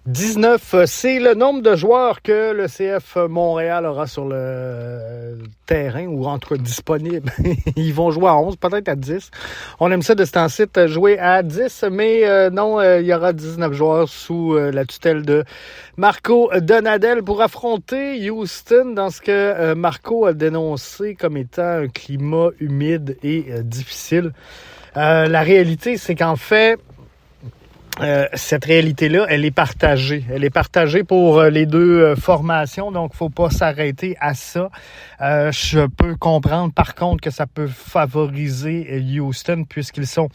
19, c'est le nombre de joueurs que le CF Montréal aura sur le terrain, ou en tout cas disponible. Ils vont jouer à 11, peut-être à 10. On aime ça de ce temps-ci jouer à 10, mais non, il y aura 19 joueurs sous la tutelle de Marco Donadel pour affronter Houston dans ce que Marco a dénoncé comme étant un climat humide et difficile. La réalité, c'est qu'en fait, cette réalité-là, elle est partagée. Elle est partagée pour les deux formations, donc il ne faut pas s'arrêter à ça. Je peux comprendre, par contre, que ça peut favoriser Houston puisqu'ils sont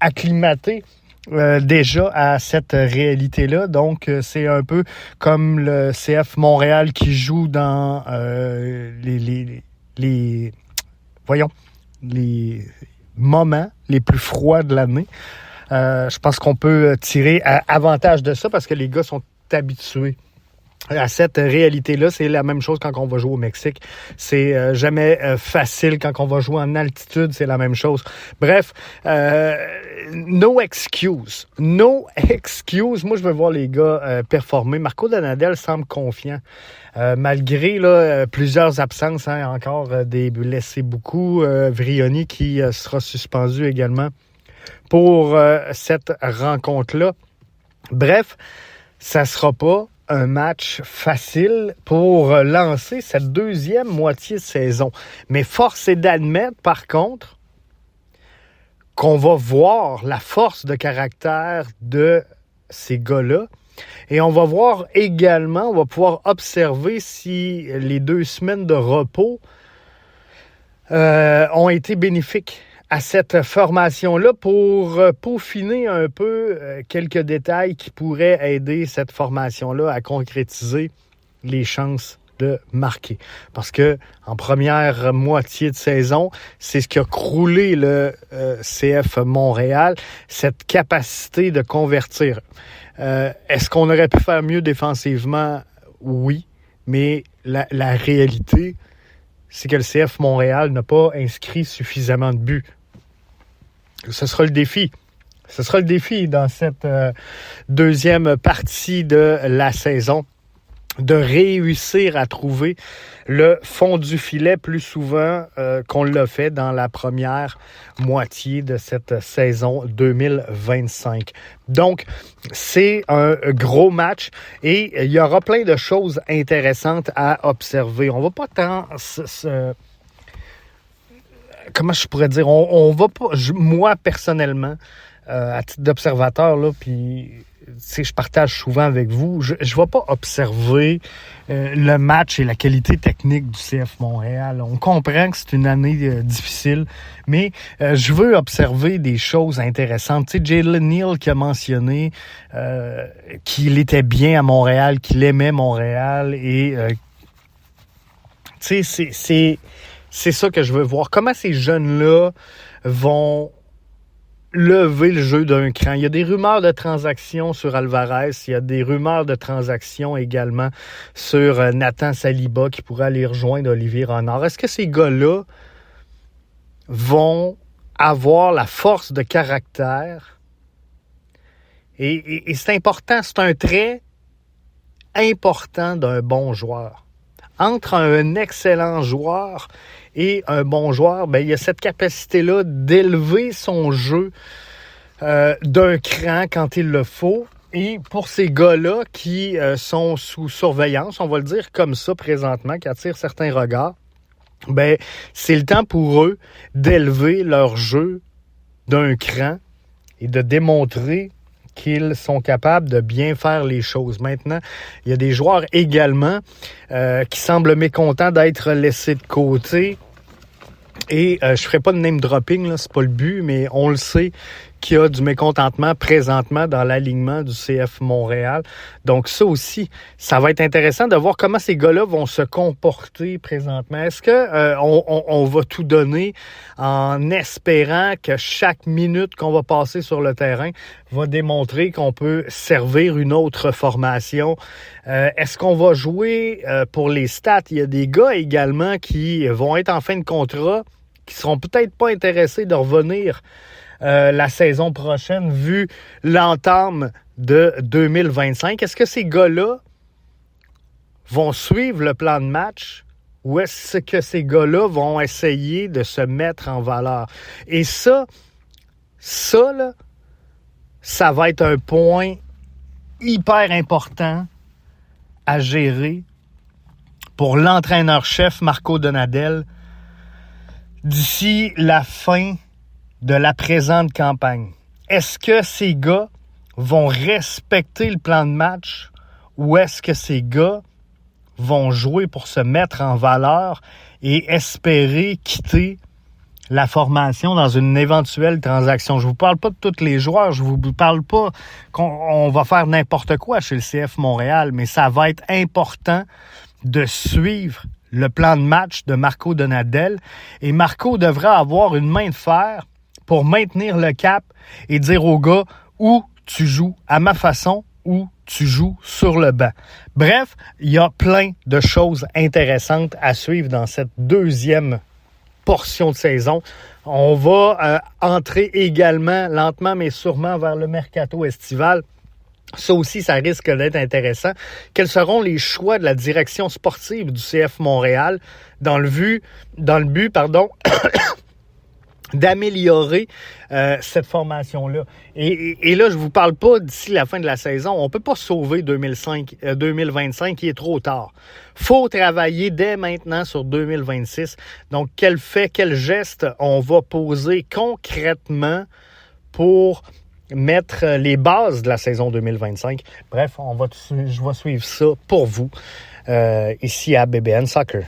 acclimatés déjà à cette réalité-là. Donc, c'est un peu comme le CF Montréal qui joue dans les moments les plus froids de l'année. Je pense qu'on peut tirer avantage de ça parce que les gars sont habitués à cette réalité-là. C'est la même chose quand on va jouer au Mexique. C'est jamais facile quand on va jouer en altitude. C'est la même chose. Bref, no excuse. No excuse. Moi, je veux voir les gars performer. Marco Donadel semble confiant. Malgré plusieurs absences, encore des blessés beaucoup. Vrioni qui sera suspendu également pour cette rencontre-là. Bref, ça ne sera pas un match facile pour lancer cette deuxième moitié de saison. Mais force est d'admettre, par contre, qu'on va voir la force de caractère de ces gars-là. Et on va voir également, on va pouvoir observer si les 2 semaines de repos ont été bénéfiques à cette formation-là pour peaufiner un peu quelques détails qui pourraient aider cette formation-là à concrétiser les chances de marquer. Parce que en première moitié de saison, c'est ce qui a croulé le CF Montréal, cette capacité de convertir. Est-ce qu'on aurait pu faire mieux défensivement? Oui, mais la réalité, c'est que le CF Montréal n'a pas inscrit suffisamment de buts. Ce sera le défi. Ce sera le défi dans cette deuxième partie de la saison, de réussir à trouver le fond du filet plus souvent qu'on l'a fait dans la première moitié de cette saison 2025. Donc, c'est un gros match et il y aura plein de choses intéressantes à observer. On va pas tant comment je pourrais dire, on va pas, moi personnellement, à titre d'observateur, là, puis je partage souvent avec vous, je ne vais pas observer le match et la qualité technique du CF Montréal. On comprend que c'est une année difficile, mais je veux observer des choses intéressantes. Tu sais, Jalen Neal qui a mentionné qu'il était bien à Montréal, qu'il aimait Montréal, et tu sais, c'est ça que je veux voir. Comment ces jeunes-là vont lever le jeu d'un cran. Il y a des rumeurs de transactions sur Alvarez. Il y a des rumeurs de transactions également sur Nathan Saliba qui pourrait aller rejoindre Olivier Renard. Est-ce que ces gars-là vont avoir la force de caractère? Et c'est important. C'est un trait important d'un bon joueur. Entre un excellent joueur et un bon joueur, il y a cette capacité-là d'élever son jeu d'un cran quand il le faut. Et pour ces gars-là qui sont sous surveillance, on va le dire comme ça présentement, qui attirent certains regards, c'est le temps pour eux d'élever leur jeu d'un cran et de démontrer qu'ils sont capables de bien faire les choses. Maintenant, il y a des joueurs également qui semblent mécontents d'être laissés de côté. Et je ne ferai pas de name dropping, là, c'est pas le but, mais on le sait qu'il y a du mécontentement présentement dans l'alignement du CF Montréal. Donc ça aussi, ça va être intéressant de voir comment ces gars-là vont se comporter présentement. Est-ce que on va tout donner en espérant que chaque minute qu'on va passer sur le terrain va démontrer qu'on peut servir une autre formation? Est-ce qu'on va jouer pour les stats? Il y a des gars également qui vont être en fin de contrat, qui seront peut-être pas intéressés de revenir la saison prochaine, vu l'entame de 2025? Est-ce que ces gars-là vont suivre le plan de match ou est-ce que ces gars-là vont essayer de se mettre en valeur? Et ça là, ça va être un point hyper important à gérer pour l'entraîneur-chef Marco Donadel d'ici la fin de la présente campagne. Est-ce que ces gars vont respecter le plan de match ou est-ce que ces gars vont jouer pour se mettre en valeur et espérer quitter la formation dans une éventuelle transaction? Je ne vous parle pas de tous les joueurs, je ne vous parle pas qu'on va faire n'importe quoi chez le CF Montréal, mais ça va être important de suivre le plan de match de Marco Donadel et Marco devra avoir une main de fer pour maintenir le cap et dire aux gars où tu joues à ma façon ou tu joues sur le banc. Bref, il y a plein de choses intéressantes à suivre dans cette deuxième portion de saison. On va entrer également lentement mais sûrement vers le mercato estival. Ça aussi, ça risque d'être intéressant. Quels seront les choix de la direction sportive du CF Montréal dans le but, d'améliorer cette formation-là. Et là, je ne vous parle pas d'ici la fin de la saison. On ne peut pas sauver 2025, il est trop tard. Il faut travailler dès maintenant sur 2026. Donc, quel geste on va poser concrètement pour mettre les bases de la saison 2025. Bref, je vais suivre ça pour vous ici à BBN Soccer.